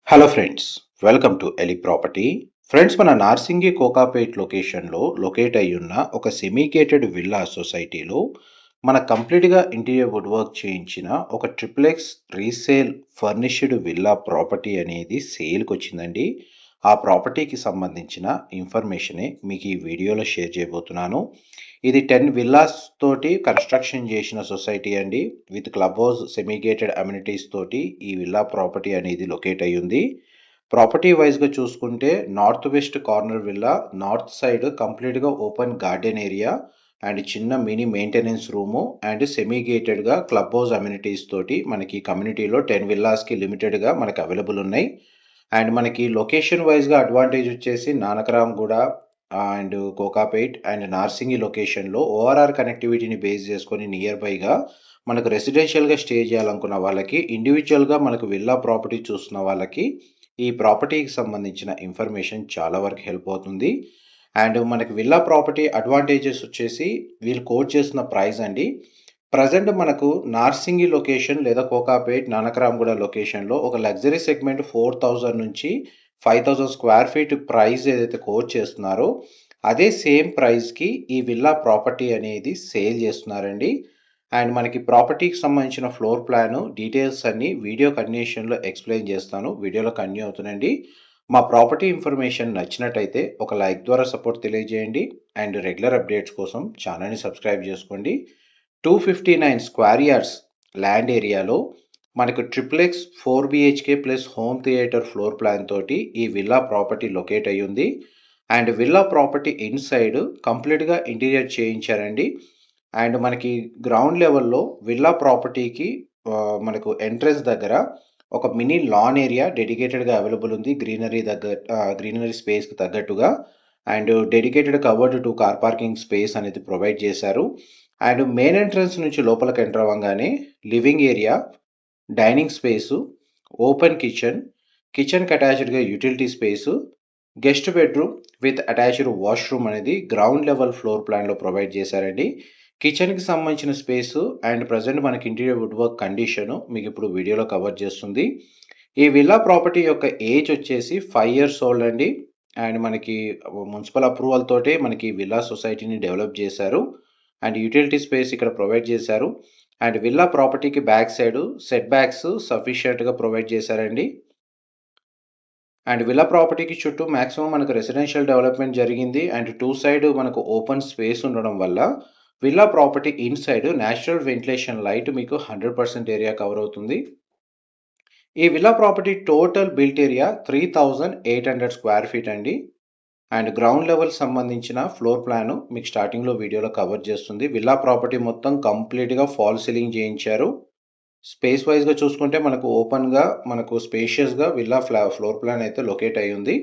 Hello friends, welcome to Eli property. Friends, మన నార్సింగి కోకాపేట్ లొకేషన్లో locate అయి ఉన్న ఒక సెమీగేటెడ్ విల్లా సొసైటీలో మన కంప్లీట్గా ఇంటీరియర్ వుడ్ వర్క్ చేయించిన ఒక triplex resale furnished villa property అనేది సేల్కి వచ్చిందండి. ఆ ప్రాపర్టీకి సంబంధించిన ఇన్ఫర్మేషనే మీకు ఈ వీడియోలో షేర్ చేయబోతున్నాను. ఇది 10 విల్లాస్ తోటి కన్స్ట్రక్షన్ చేసిన సొసైటీ అండి. With club house, semi-gated amenities తోటి ఈ విల్లా ప్రాపర్టీ అనేది లొకేట్ అయ్యి ఉంది. ప్రాపర్టీ వైజ్గా చూసుకుంటే north west corner villa, north side కంప్లీట్గా ఓపెన్ గార్డెన్ ఏరియా అండ్ చిన్న మినీ మెయింటెనెన్స్ రూము అండ్ సెమీగేటెడ్గా క్లబ్ హౌస్ అమ్యూనిటీస్ తోటి మనకి కమ్యూనిటీలో 10 విల్లాస్కి లిమిటెడ్గా మనకి అవైలబుల్ ఉన్నాయి. అండ్ మనకి లొకేషన్ వైజ్గా అడ్వాంటేజ్ వచ్చేసి నానక్రామ్గూడ అండ్ కోకాపేట్ అండ్ నార్సింగి లొకేషన్లో ఓఆర్ఆర్ కనెక్టివిటీని బేస్ చేసుకొని నియర్ బైగా మనకు రెసిడెన్షియల్గా స్టే చేయాలనుకున్న వాళ్ళకి, ఇండివిజువల్గా మనకు విల్లా ప్రాపర్టీ చూస్తున్న వాళ్ళకి ఈ ప్రాపర్టీకి సంబంధించిన ఇన్ఫర్మేషన్ చాలా వరకు హెల్ప్ అవుతుంది. అండ్ మనకి విల్లా ప్రాపర్టీ అడ్వాంటేజెస్ వచ్చేసి వీళ్ళు కోట్ చేస్తున్న ప్రైస్ అండి. ప్రజెంట్ మనకు నార్సింగి లొకేషన్ లేదా కోకాపేట్, నానక్రామ్గూడ లొకేషన్లో ఒక లగ్జరీ సెగ్మెంట్ 4000 నుంచి 5000 స్క్వేర్ ఫీట్ ప్రైస్ ఏదైతే కోట్ చేస్తున్నారో అదే సేమ్ ప్రైస్కి ఈ విల్లా ప్రాపర్టీ అనేది సేల్ చేస్తున్నారండి. అండ్ మనకి ప్రాపర్టీకి సంబంధించిన ఫ్లోర్ ప్లాను డీటెయిల్స్ అన్ని వీడియో కంటిన్యూషన్లో ఎక్స్ప్లెయిన్ చేస్తాను. వీడియోలో కంటిన్యూ అవుతుందండి. మా ప్రాపర్టీ ఇన్ఫర్మేషన్ నచ్చినట్టయితే ఒక లైక్ ద్వారా సపోర్ట్ తెలియజేయండి. అండ్ రెగ్యులర్ అప్డేట్స్ కోసం ఛానల్ని సబ్స్క్రైబ్ చేసుకోండి. 259 స్క్వేర్ యార్డ్స్ ల్యాండ్ ఏరియాలో మనకు triplex 4 BHK plus home theatre floor plan తోటి ఈ విల్లా ప్రాపర్టీ లొకేట్ అయ్యి ఉంది. అండ్ విల్లా ప్రాపర్టీ ఇన్సైడ్ కంప్లీట్గా ఇంటీరియర్ చేయించారండి. అండ్ మనకి గ్రౌండ్ లెవెల్లో విల్లా ప్రాపర్టీకి మనకు ఎంట్రన్స్ దగ్గర ఒక మినీ లాన్ ఏరియా డెడికేటెడ్గా అవైలబుల్ ఉంది. గ్రీనరీ స్పేస్కి తగ్గట్టుగా and dedicated covered to car parking space అనేది ప్రొవైడ్ చేశారు. అండ్ మెయిన్ ఎంట్రన్స్ నుంచి లోపలికి ఎంటర్ అవ్వగానే living area, dining space, open కిచెన్కి అటాచ్డ్గా utility space, guest bedroom with attached washroom అనేది గ్రౌండ్ లెవెల్ ఫ్లోర్ ప్లాన్లో ప్రొవైడ్ చేశారండి. కిచెన్కి సంబంధించిన స్పేసు అండ్ ప్రజెంట్ మనకి ఇంటీరియర్ వుడ్ వర్క్ కండిషను మీకు ఇప్పుడు వీడియోలో కవర్ చేస్తుంది. ఈ విల్లా ప్రాపర్టీ యొక్క ఏజ్ వచ్చేసి 5 years ఓల్డ్ అండి. అండ్ మనకి మున్సిపల్ అప్రూవల్ తోటే మనకి విల్లా సొసైటీని డెవలప్ చేశారు. అండ్ యూటిలిటీ స్పేస్ ఇక్కడ ప్రొవైడ్ చేశారు. అండ్ విల్లా ప్రాపర్టీకి బ్యాక్ సైడ్ సెట్ బ్యాక్స్ సఫిషియెంట్గా ప్రొవైడ్ చేశారండి. అండ్ విల్లా ప్రాపర్టీకి చుట్టూ మాక్సిమం మనకు రెసిడెన్షియల్ డెవలప్మెంట్ జరిగింది. అండ్ టూ సైడ్ మనకు ఓపెన్ స్పేస్ ఉండడం వల్ల villa property inside natural ventilation light మీకు 100% ఏరియా కవర్ అవుతుంది. ఈ villa property total built area 3800 square feet అండి. అండ్ గ్రౌండ్ లెవెల్ సంబంధించిన ఫ్లోర్ ప్లాన్ మీకు స్టార్టింగ్లో వీడియోలో కవర్ చేస్తుంది. విల్లా ప్రాపర్టీ మొత్తం కంప్లీట్గా ఫాల్ సీలింగ్ చేయించారు. స్పేస్ వైజ్గా చూసుకుంటే మనకు ఓపెన్గా మనకు స్పేషియస్గా విల్లా ఫ్లోర్ ప్లాన్ అయితే లొకేట్ అయి ఉంది.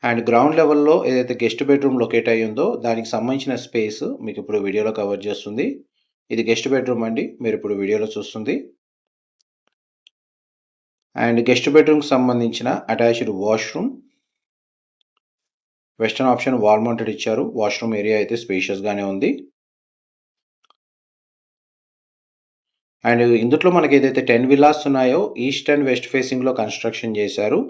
అండ్ గ్రౌండ్ లెవెల్లో ఏదైతే గెస్ట్ బెడ్రూమ్ లొకేట్ అయి ఉందో దానికి సంబంధించిన స్పేస్ మీకు ఇప్పుడు వీడియోలో కవర్ చేస్తుంది. ఇది గెస్ట్ బెడ్రూమ్ అండి, మీరు ఇప్పుడు వీడియోలో చూస్తుంది. అండ్ గెస్ట్ బెడ్రూమ్కి సంబంధించిన attached washroom, western option wall mounted ఇచ్చారు. వాష్రూమ్ ఏరియా అయితే స్పేషియస్గానే ఉంది. అండ్ ఇందులో మనకి ఏదైతే 10 విల్లాస్ ఉన్నాయో ఈస్ట్ అండ్ వెస్ట్ ఫేసింగ్లో కన్స్ట్రక్షన్ చేశారు.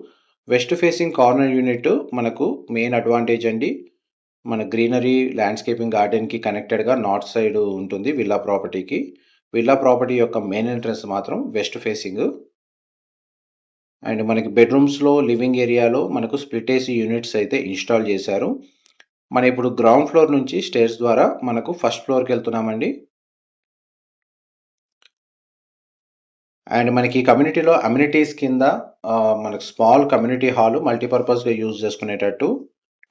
వెస్ట్ ఫేసింగ్ కార్నర్ యూనిట్ మనకు మెయిన్ అడ్వాంటేజ్ అండి. మన గ్రీనరీ ల్యాండ్స్కేపింగ్ గార్డెన్కి కనెక్టెడ్గా నార్త్ సైడ్ ఉంటుంది విల్లా ప్రాపర్టీకి. విల్లా ప్రాపర్టీ యొక్క మెయిన్ ఎంట్రన్స్ మాత్రం వెస్ట్ ఫేసింగ్. అండ్ మనకి బెడ్రూమ్స్లో లివింగ్ ఏరియాలో మనకు స్ప్లిట్ ఏసీ యూనిట్స్ అయితే ఇన్స్టాల్ చేశారు. మనం ఇప్పుడు గ్రౌండ్ ఫ్లోర్ నుంచి స్టేర్స్ ద్వారా మనకు ఫస్ట్ ఫ్లోర్కి వెళ్తున్నామండి. అండ్ మనకి కమ్యూనిటీలో అమ్యూనిటీస్ కింద మనకు స్మాల్ కమ్యూనిటీ హాల్ మల్టీపర్పస్గా యూజ్ చేసుకునేటట్టు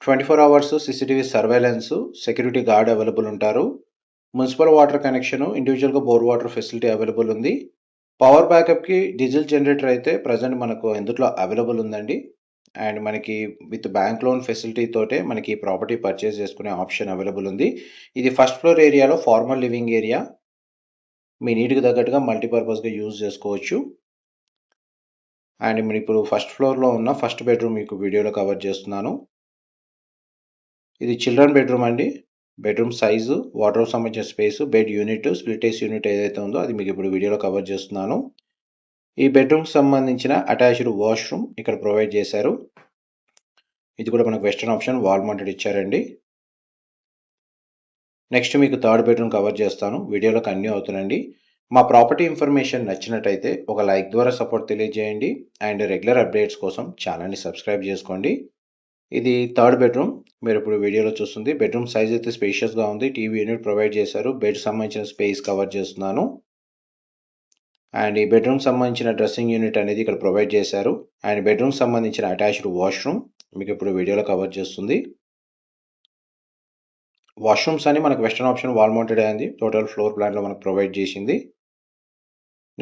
24 hours CCTV surveillance, security guard available ఉంటారు. మున్సిపల్ వాటర్ కనెక్షన్, ఇండివిజువల్గా బోర్ వాటర్ ఫెసిలిటీ అవైలబుల్ ఉంది. పవర్ బ్యాకప్కి డీజిల్ జనరేటర్ అయితే ప్రజెంట్ మనకు ఇందులో అవైలబుల్ ఉందండి. అండ్ మనకి విత్ బ్యాంక్ లోన్ ఫెసిలిటీ తోటే మనకి ప్రాపర్టీ పర్చేస్ చేసుకునే ఆప్షన్ అవైలబుల్ ఉంది. ఇది ఫస్ట్ ఫ్లోర్ ఏరియాలో ఫార్మల్ లివింగ్ ఏరియా, మీ నీటికి తగ్గట్టుగా మల్టీపర్పస్గా యూజ్ చేసుకోవచ్చు. అండ్ మీరు ఇప్పుడు ఫస్ట్ ఫ్లోర్లో ఉన్న ఫస్ట్ బెడ్రూమ్ మీకు వీడియోలో కవర్ చేస్తున్నాను. ఇది చిల్డ్రన్ బెడ్రూమ్ అండి. బెడ్రూమ్ సైజు, వాటర్ సంబంధించిన space, bed unit, split AC unit ఏదైతే ఉందో అది మీకు ఇప్పుడు వీడియోలో కవర్ చేస్తున్నాను. ఈ బెడ్రూమ్కి సంబంధించిన అటాచ్డ్ వాష్రూమ్ ఇక్కడ ప్రొవైడ్ చేశారు. ఇది కూడా మనకు వెస్టర్న్ ఆప్షన్ వాల్ మౌంటెడ్ ఇచ్చారండి. నెక్స్ట్ మీకు థర్డ్ బెడ్రూమ్ కవర్ చేస్తాను. వీడియోలో కంటిన్యూ అవుతుందండి. మా ప్రాపర్టీ ఇన్ఫర్మేషన్ నచ్చినట్టయితే ఒక లైక్ ద్వారా సపోర్ట్ తెలియజేయండి అండ్ రెగ్యులర్ అప్డేట్స్ కోసం ఛానల్ని సబ్స్క్రైబ్ చేసుకోండి. ఇది థర్డ్ బెడ్రూమ్. మీరు ఇప్పుడు వీడియోలో చూస్తుంది. బెడ్రూమ్ సైజ్ అయితే స్పేషియస్గా ఉంది. టీవీ యూనిట్ ప్రొవైడ్ చేశారు. బెడ్ సంబంధించిన స్పేస్ కవర్ చేస్తున్నాను. అండ్ ఈ బెడ్రూమ్ సంబంధించిన డ్రెస్సింగ్ యూనిట్ అనేది ఇక్కడ ప్రొవైడ్ చేశారు. అండ్ బెడ్రూమ్ సంబంధించిన అటాచ్డ్ వాష్రూమ్ మీకు ఇప్పుడు వీడియోలో కవర్ చేస్తుంది. వాష్రూమ్స్ అని మనకు వెస్టర్న్ ఆప్షన్ వాల్ మౌంటెడ్ అయింది. టోటల్ ఫ్లోర్ ప్లాన్లో మనకు ప్రొవైడ్ చేసింది.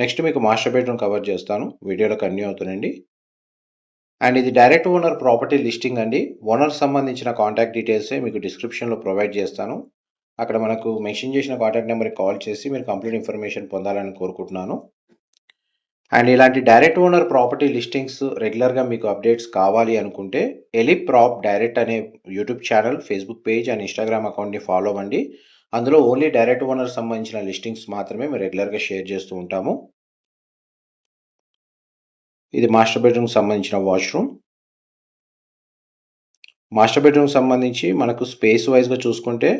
నెక్స్ట్ మీకు మాస్టర్ బెడ్రూమ్ కవర్ చేస్తాను. వీడియోలో కంటిన్యూ అవుతుందండి. అండ్ ఇది డైరెక్ట్ ఓనర్ ప్రాపర్టీ లిస్టింగ్ అండి. ఓనర్ సంబంధించిన కాంటాక్ట్ డీటెయిల్సే మీకు డిస్క్రిప్షన్లో ప్రొవైడ్ చేస్తాను. అక్కడ మనకు మెన్షన్ చేసిన కాంటాక్ట్ నెంబర్కి కాల్ చేసి మీరు కంప్లీట్ ఇన్ఫర్మేషన్ పొందాలని కోరుకుంటున్నాను. అండ్ ఇలాంటి డైరెక్ట్ ఓనర్ ప్రాపర్టీ లిస్టింగ్స్ రెగ్యులర్గా మీకు అప్డేట్స్ కావాలి అనుకుంటే ఎలి ప్రాప్ డైరెక్ట్ అనే YouTube channel, Facebook page and Instagram అకౌంట్ని ఫాలో అవ్వండి. అందులో ఓన్లీ డైరెక్ట్ ఓనర్ సంబంధించిన లిస్టింగ్స్ మాత్రమే మేము రెగ్యులర్గా షేర్ చేస్తూ ఉంటాము. ఇది మాస్టర్ బెడ్రూమ్ సంబంధించిన వాష్రూమ్. మాస్టర్ బెడ్రూమ్ సంబంధించి మనకు స్పేస్ వైజ్గా చూసుకుంటే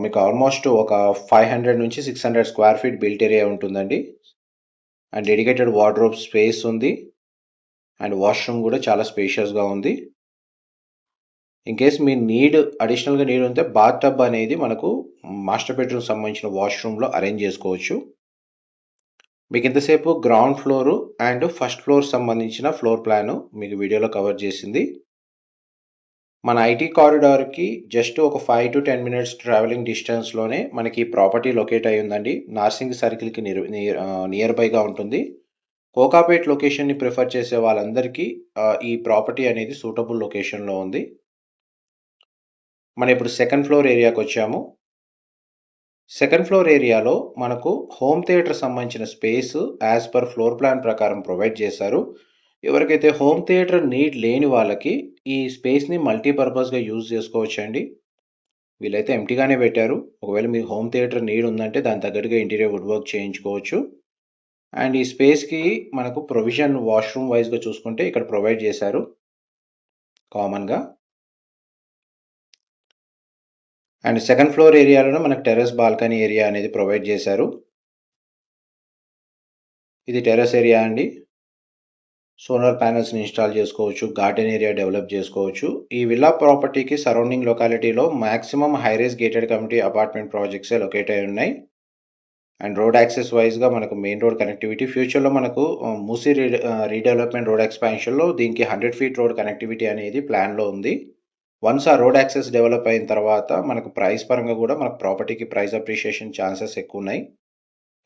మీకు ఆల్మోస్ట్ ఒక 500 నుంచి 600 స్క్వేర్ ఫీట్ బిల్ట్ ఏరియా ఉంటుందండి. అండ్ డెడికేటెడ్ వార్డ్రోబ్ స్పేస్ ఉంది. అండ్ వాష్రూమ్ కూడా చాలా స్పేషియస్గా ఉంది. ఇన్ కేస్ మీ అడిషనల్గా నీడ్ ఉంటే బాత్ టబ్ అనేది మనకు మాస్టర్ బెడ్రూమ్ సంబంధించిన వాష్రూమ్లో అరేంజ్ చేసుకోవచ్చు. మీకు ఇంతసేపు ground floor and first floor సంబంధించిన ఫ్లోర్ ప్లాను మీకు వీడియోలో కవర్ చేసింది. మన ఐటీ కారిడార్కి జస్ట్ ఒక 5 to 10 మినిట్స్ ట్రావెలింగ్ డిస్టెన్స్లోనే మనకి ప్రాపర్టీ లొకేట్ అయి ఉందండి. నార్సింగ్ సర్కిల్కి నియర్ బైగా ఉంటుంది. కోకాపేట్ లొకేషన్ని ప్రిఫర్ చేసే వాళ్ళందరికీ ఈ ప్రాపర్టీ అనేది సూటబుల్ లొకేషన్లో ఉంది. మనం ఇప్పుడు సెకండ్ ఫ్లోర్ ఏరియాకి వచ్చాము. సెకండ్ ఫ్లోర్ ఏరియాలో మనకు హోమ్ థియేటర్ సంబంధించిన space as per floor plan ప్రకారం ప్రొవైడ్ చేశారు. ఎవరికైతే హోమ్ థియేటర్ నీడ్ లేని వాళ్ళకి ఈ స్పేస్ని మల్టీపర్పస్గా యూజ్ చేసుకోవచ్చండి. వీళ్ళైతే ఎంటీగానే పెట్టారు. ఒకవేళ మీకు హోమ్ థియేటర్ నీడ్ ఉందంటే దాని తగ్గట్టుగా ఇంటీరియర్ వుడ్ వర్క్ చేయించుకోవచ్చు. అండ్ ఈ స్పేస్కి మనకు ప్రొవిజన్ వాష్రూమ్ వైజ్గా చూసుకుంటే ఇక్కడ ప్రొవైడ్ చేశారు కామన్గా. అండ్ సెకండ్ ఫ్లోర్ ఏరియాలోనే మనకు టెర్రస్ బాల్కనీ ఏరియా అనేది ప్రొవైడ్ చేశారు. ఇది టెర్రస్ ఏరియా అండి. సోలార్ ప్యానెల్స్ని ఇన్స్టాల్ చేసుకోవచ్చు. గార్డెన్ ఏరియా డెవలప్ చేసుకోవచ్చు. ఈ విల్లా ప్రాపర్టీకి సరౌండింగ్ లొకాలిటీలో maximum highrise gated community apartment ప్రాజెక్ట్సే లొకేట్ అయి ఉన్నాయి. అండ్ రోడ్ యాక్సెస్ వైజ్గా మనకు మెయిన్ రోడ్ కనెక్టివిటీ ఫ్యూచర్లో మనకు మూసీ రీడెవలప్మెంట్ రోడ్ ఎక్స్పాన్షన్లో దీనికి 100 ఫీట్ రోడ్ కనెక్టివిటీ అనేది ప్లాన్లో ఉంది. వన్స్ ఆ రోడ్ యాక్సెస్ డెవలప్ అయిన తర్వాత మనకు ప్రైస్ పరంగా కూడా మనకు ప్రాపర్టీకి ప్రైస్ అప్రిషియేషన్ ఛాన్సెస్ ఎక్కువ ఉన్నాయి.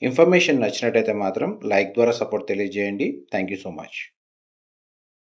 ఇన్ఫర్మేషన్ నచ్చినట్టయితే మాత్రం లైక్ ద్వారా సపోర్ట్ తెలియజేయండి. Thank you so much.